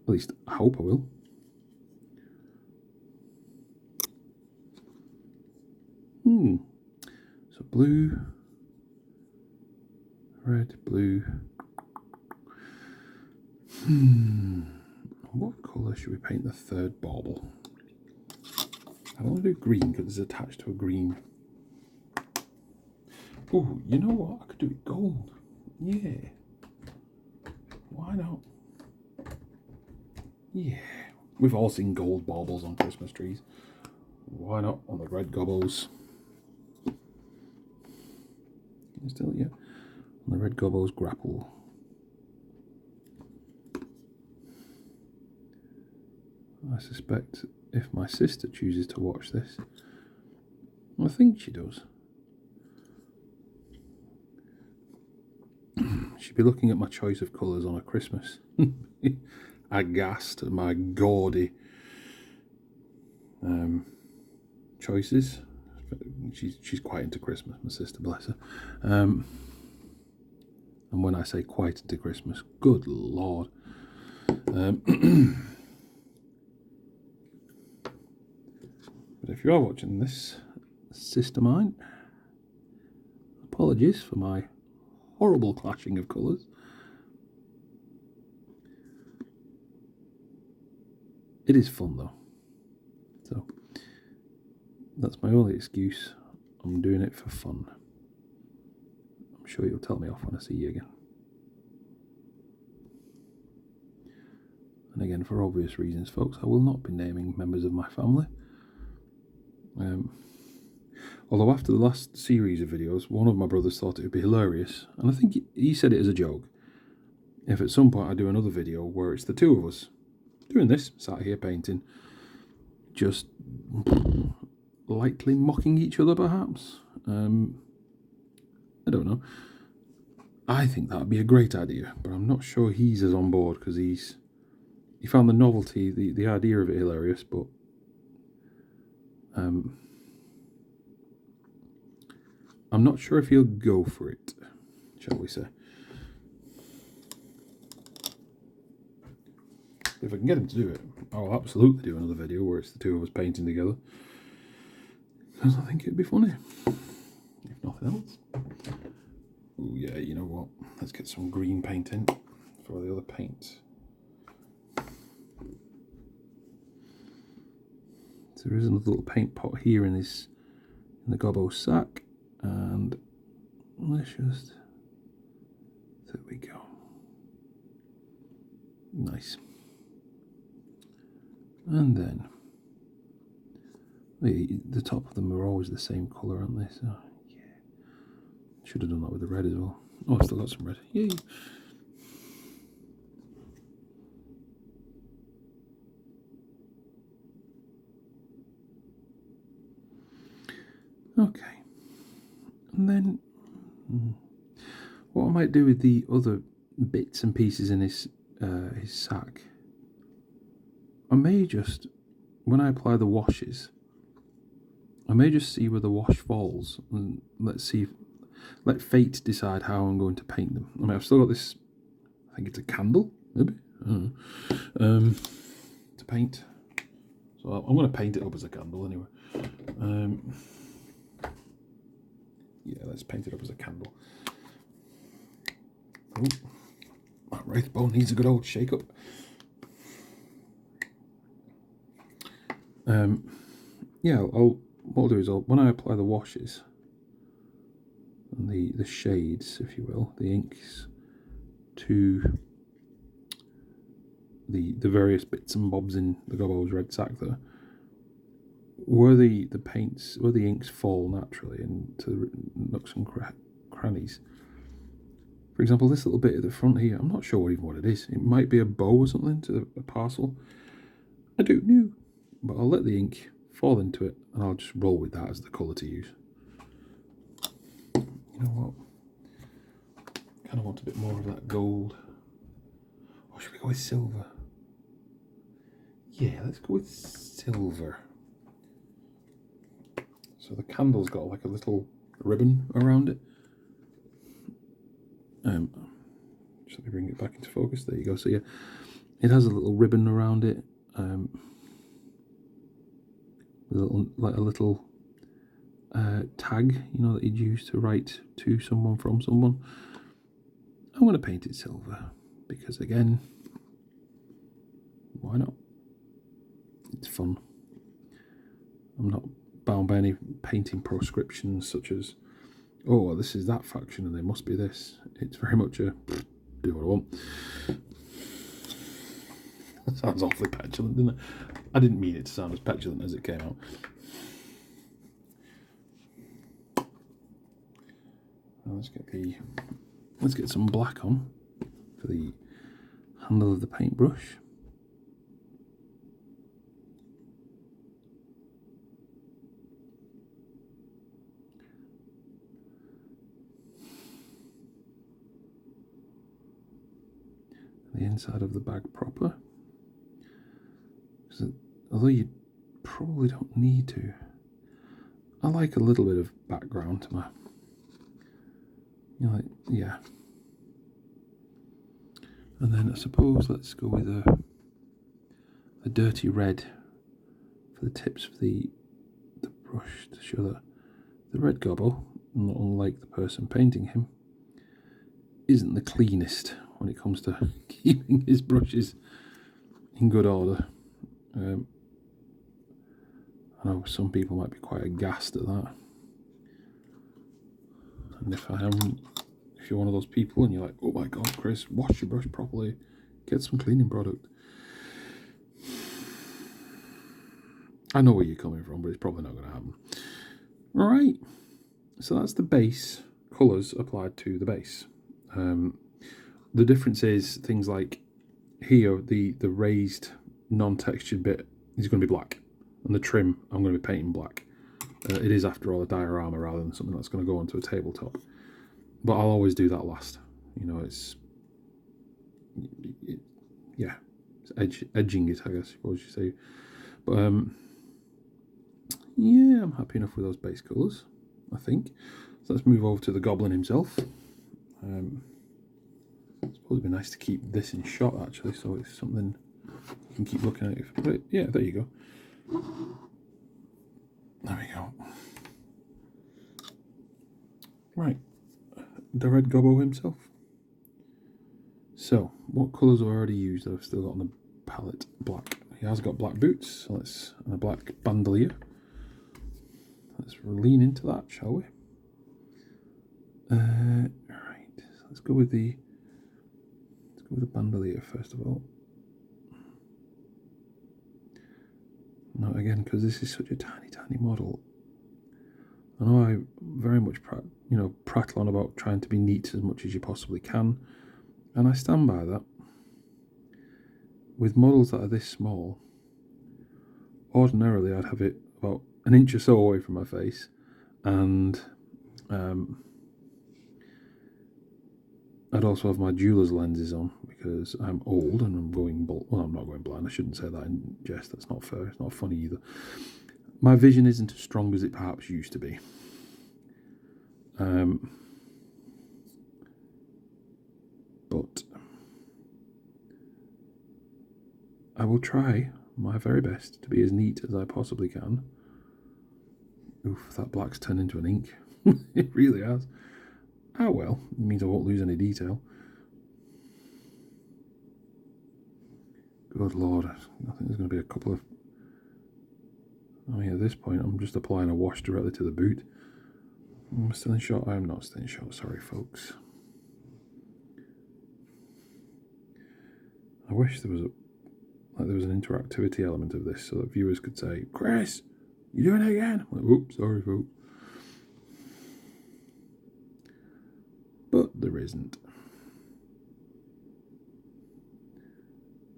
least I hope I will. So blue, red, blue. What colour should we paint the third bauble? I don't want to do green because it's attached to a green. Oh, you know what? I could do it gold. Yeah. Why not? Yeah. We've all seen gold baubles on Christmas trees. Why not on the Red Gobbos? Still, yeah. On the Red Gobbos grapple. I suspect if my sister chooses to watch this, I think she does, she'd be looking at my choice of colours on a Christmas. Aghast at my gaudy choices. She's quite into Christmas, my sister, bless her. And when I say quite into Christmas, good Lord. But if you are watching this, sister mine, apologies for my horrible clashing of colours. It is fun though, so that's my only excuse. I'm doing it for fun. I'm sure you'll tell me off when I see you again. And again, for obvious reasons, folks, I will not be naming members of my family. Although after the last series of videos, one of my brothers thought it would be hilarious, and I think he said it as a joke, if at some point I do another video where it's the two of us doing this, sat here painting, just lightly mocking each other perhaps. I don't know. I think that would be a great idea, but I'm not sure he's as on board, because he found the novelty, the idea of it hilarious, but I'm not sure if he'll go for it, shall we say. If I can get him to do it, I'll absolutely do another video where it's the two of us painting together, because I think it'd be funny, if nothing else. Oh yeah, you know what? Let's get some green paint in for the other paint. So there is another little paint pot here in the Gobbo sack, and let's just, there we go. Nice. And then the top of them are always the same colour, aren't they? So yeah, should have done that with the red as well. Oh, I've still got some red. Yay! Okay, and then what I might do with the other bits and pieces in his sack, I may just, when I apply the washes, I may just see where the wash falls, and let fate decide how I'm going to paint them. I mean, I've still got this, I think it's a candle, maybe, I don't know, to paint. So I'm going to paint it up as a candle anyway. Yeah, let's paint it up as a candle. Oh, my wraith bone needs a good old shake up. Yeah, what I'll do is when I apply the washes and the shades, if you will, the inks to the various bits and bobs in the Gobbo's red sack there, where the inks fall naturally into nooks and crannies. For example, this little bit at the front here, I'm not sure even what it is. It might be a bow or something to a parcel. I don't know. But I'll let the ink fall into it, and I'll just roll with that as the colour to use. You know what? Kind of want a bit more of that gold. Or should we go with silver? Yeah, let's go with silver. So the candle's got like a little ribbon around it. Just let me bring it back into focus. There you go. So yeah, it has a little ribbon around it. Like a little tag, you know, that you'd use to write to someone from someone. I'm going to paint it silver because, again, why not? It's fun. I'm not bound by any painting proscriptions such as, oh, well, this is that faction and they must be this. It's very much a do what I want. That sounds awfully petulant, didn't it? I didn't mean it to sound as petulant as it came out. Now let's get some black on for the handle of the paintbrush. inside of the bag proper. Although you probably don't need to. I like a little bit of background to my, yeah. And then I suppose let's go with a dirty red for the tips of the brush to show that the Red Gobbo, not unlike the person painting him, isn't the cleanest when it comes to keeping his brushes in good order. I know some people might be quite aghast at that. And if you're one of those people and you're like, oh my god, Chris, wash your brush properly, get some cleaning product. I know where you're coming from, but it's probably not going to happen. Alright, so that's the base colours applied to the base. The difference is things like here, the raised non-textured bit is going to be black, and the trim I'm going to be painting black. It is, after all, a diorama rather than something that's going to go onto a tabletop. But I'll always do that last. You know, it's edging it, I guess, what would you say. But yeah, I'm happy enough with those base colours, I think. So let's move over to the goblin himself. I suppose it'd be nice to keep this in shot, actually, so it's something you can keep looking at. But yeah, there you go. There we go. Right, the Red Gobbo himself. So, what colours have I already used that I've still got on the palette? Black. He has got black boots, so and a black bandolier. Let's lean into that, shall we? Right, so let's go with the bandolier first of all. No, again, because this is such a tiny model. I know I very much prattle on about trying to be neat as much as you possibly can, and I stand by that. With models that are this small, ordinarily I'd have it about an inch or so away from my face, and I'd also have my jeweler's lenses on because I'm old and I'm going blind. Well, I'm not going blind. I shouldn't say that in jest. That's not fair. It's not funny either. My vision isn't as strong as it perhaps used to be. But I will try my very best to be as neat as I possibly can. Oof, that black's turned into an ink. It really has. Ah well, it means I won't lose any detail. Good lord, I think there's going to be a couple of... I mean, at this point, I'm just applying a wash directly to the boot. Am I still in shot? I'm not still in shot, sorry folks. I wish there was an interactivity element of this so that viewers could say, Chris, you're doing it again. I'm like, oops, sorry folks. But there isn't.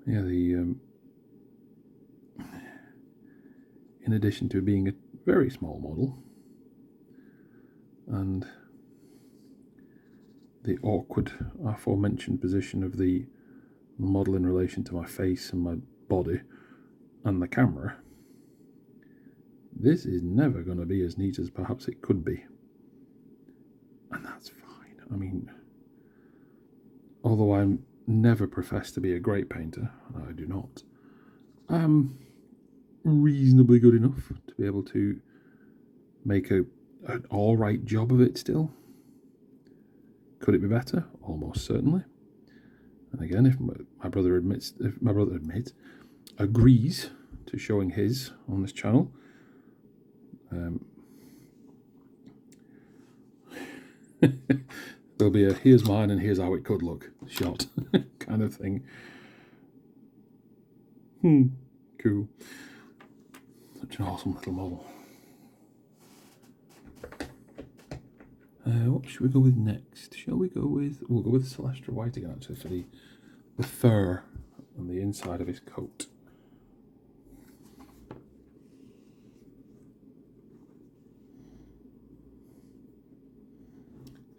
Yeah, in addition to being a very small model and the awkward aforementioned position of the model in relation to my face and my body and the camera, this is never going to be as neat as perhaps it could be. And that's fine. I mean, although I'm never professed to be a great painter, I do not, I'm reasonably good enough to be able to make an alright job of it still. Could it be better? Almost certainly. And again, if my brother agrees to showing his on this channel, there'll be a here's mine and here's how it could look shot kind of thing. Cool. Such an awesome little model. What should we go with next? Shall we go with... We'll go with Celestra White again, actually, for the fur on the inside of his coat.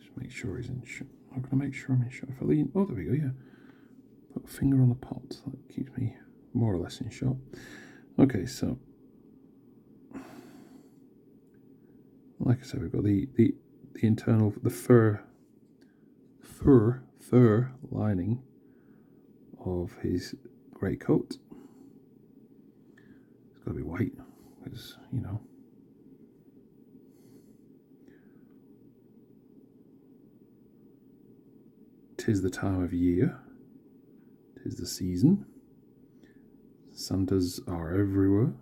Just make sure he's in shot. I'm going to make sure I'm in shot. If I lean... Oh, there we go, yeah. Put finger on the pot. That keeps me more or less in shot. Okay, so like I said, we've got the internal, the fur lining of his grey coat. It's got to be white, because, you know, tis the time of year, tis the season. Santas are everywhere.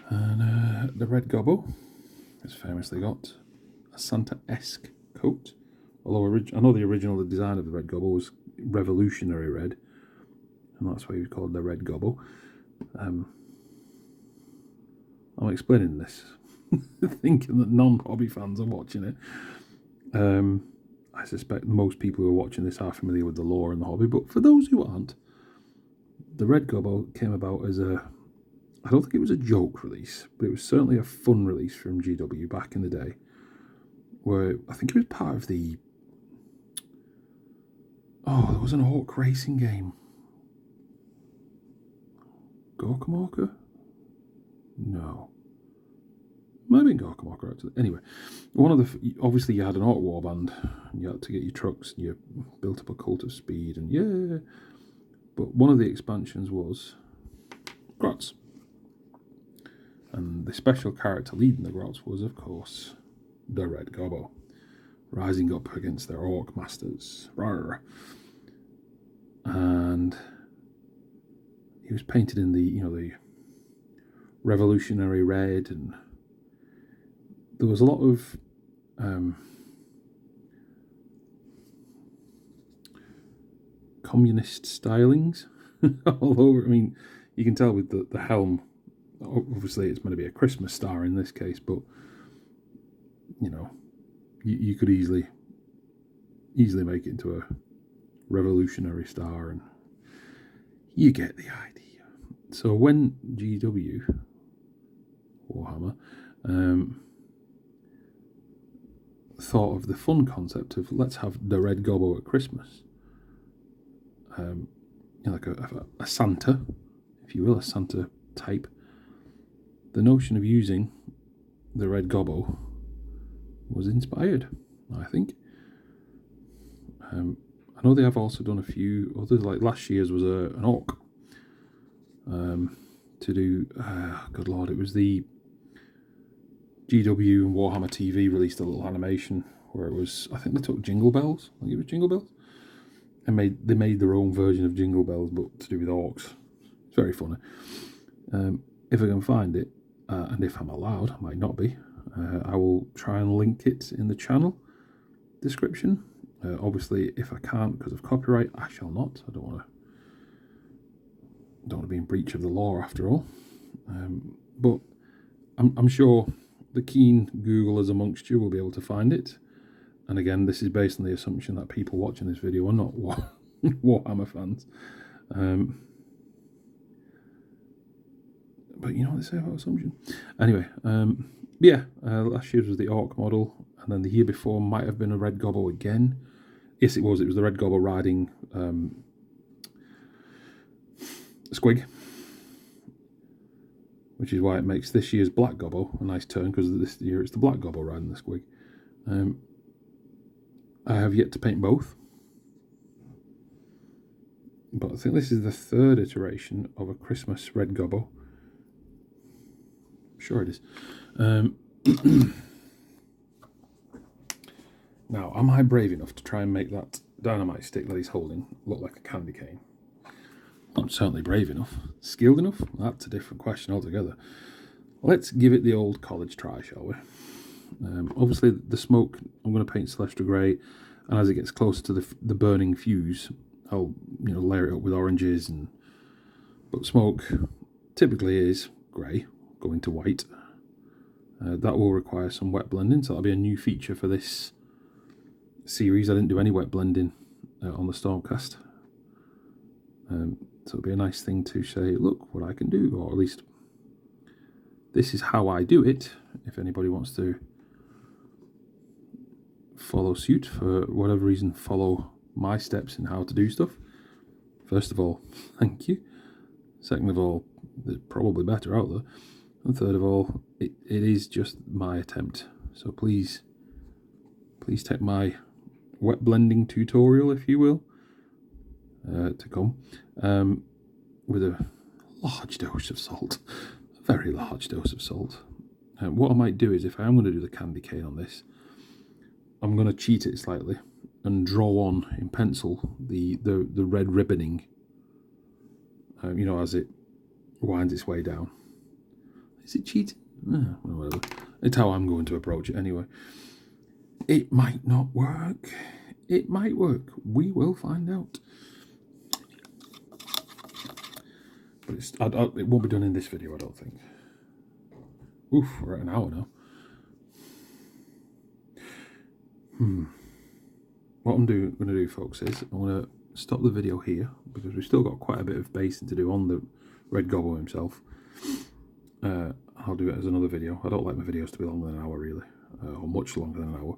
And the Red Gobbo has famously got a Santa-esque coat. Although I know the original design of the Red Gobbo was revolutionary red, and that's why he was called the Red Gobbo. I'm explaining this, thinking that non-hobby fans are watching it. I suspect most people who are watching this are familiar with the lore and the hobby, but for those who aren't, the Red Gobbo came about as I don't think it was a joke release, but it was certainly a fun release from GW back in the day, where I think it was part of the... Oh, there was an orc racing game. Gorkamorka? No. Maybe in Gorkamorka, actually. Anyway, one of the... Obviously, you had an orc warband, and you had to get your trucks, and you built up a cult of speed, and yeah. But one of the expansions was Grots. And the special character leading the Grots was, of course, the Red Gobbo, rising up against their orc masters. Rawr. And he was painted in the, you know, the revolutionary red, and there was a lot of communist stylings all over. I mean, you can tell with the helm. Obviously, it's meant to be a Christmas star in this case, but you know, you could easily make it into a revolutionary star, and you get the idea. So when GW Warhammer thought of the fun concept of let's have the Red Gobbo at Christmas, you know, like a Santa, if you will, a Santa type. The notion of using the Red Gobbo was inspired, I think. I know they have also done a few others, like last year's was an orc. To do, good lord, it was the GW and Warhammer TV released a little animation where it was, I think they took Jingle Bells, I think it was Jingle Bells, and they made their own version of Jingle Bells, but to do with orcs. It's very funny. If I can find it, and if I'm allowed, I might not be, I will try and link it in the channel description. Obviously, if I can't because of copyright, I shall not. I don't want to be in breach of the law after all. But I'm sure the keen Googlers amongst you will be able to find it. And again, this is based on the assumption that people watching this video are not Warhammer fans. But you know what they say about assumption. Anyway, last year's was the Orc model, and then the year before might have been a Red Gobbo again. Yes, it was. It was the Red Gobbo riding Squig, which is why it makes this year's Black Gobbo a nice turn, because this year it's the Black Gobbo riding the Squig. I have yet to paint both, but I think this is the third iteration of a Christmas Red Gobbo. Sure it is. Now, am I brave enough to try and make that dynamite stick that he's holding look like a candy cane? I'm certainly brave enough. Skilled enough? That's a different question altogether. Let's give it the old college try, shall we? Obviously, the smoke, I'm going to paint Celestial Grey, and as it gets closer to the burning fuse, I'll layer it up with oranges. But smoke typically is grey, going to white. That will require some wet blending, so that'll be a new feature for this series. I didn't do any wet blending on the Stormcast. So it'll be a nice thing to say, look what I can do, or at least this is how I do it, if anybody wants to follow suit for whatever reason, follow my steps in how to do stuff. First of all, thank you. Second of all, there's probably better out there. And third of all, it is just my attempt. So please take my wet blending tutorial, if you will, to come, with a large dose of salt, a very large dose of salt. What I might do is, if I am going to do the candy cane on this, I'm going to cheat it slightly and draw on in pencil the red ribboning, you know, as it winds its way down. Is it cheating? Well, whatever. It's how I'm going to approach it anyway. It might not work. It might work. We will find out. But it won't be done in this video, I don't think. Oof, we're at an hour now. What I'm going to do, folks, is I'm going to stop the video here because we've still got quite a bit of basting to do on the Red Gobbo himself. I'll do it as another video. I don't like my videos to be longer than an hour, really, or much longer than an hour.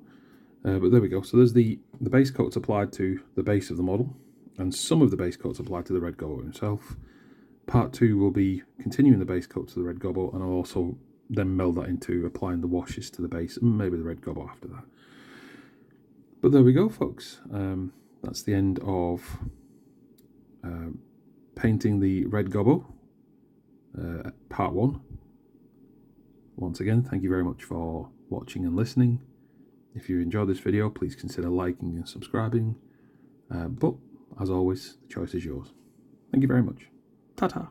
But there we go. So there's the base coats applied to the base of the model, and some of the base coats applied to the Red Gobbo himself. Part 2 will be continuing the base coat to the Red Gobbo, and I'll also then meld that into applying the washes to the base, and maybe the Red Gobbo after that. But there we go, folks. That's the end of painting the Red Gobbo, part 1. Once again, thank you very much for watching and listening. If you enjoyed this video, please consider liking and subscribing. But, as always, the choice is yours. Thank you very much. Ta-ta.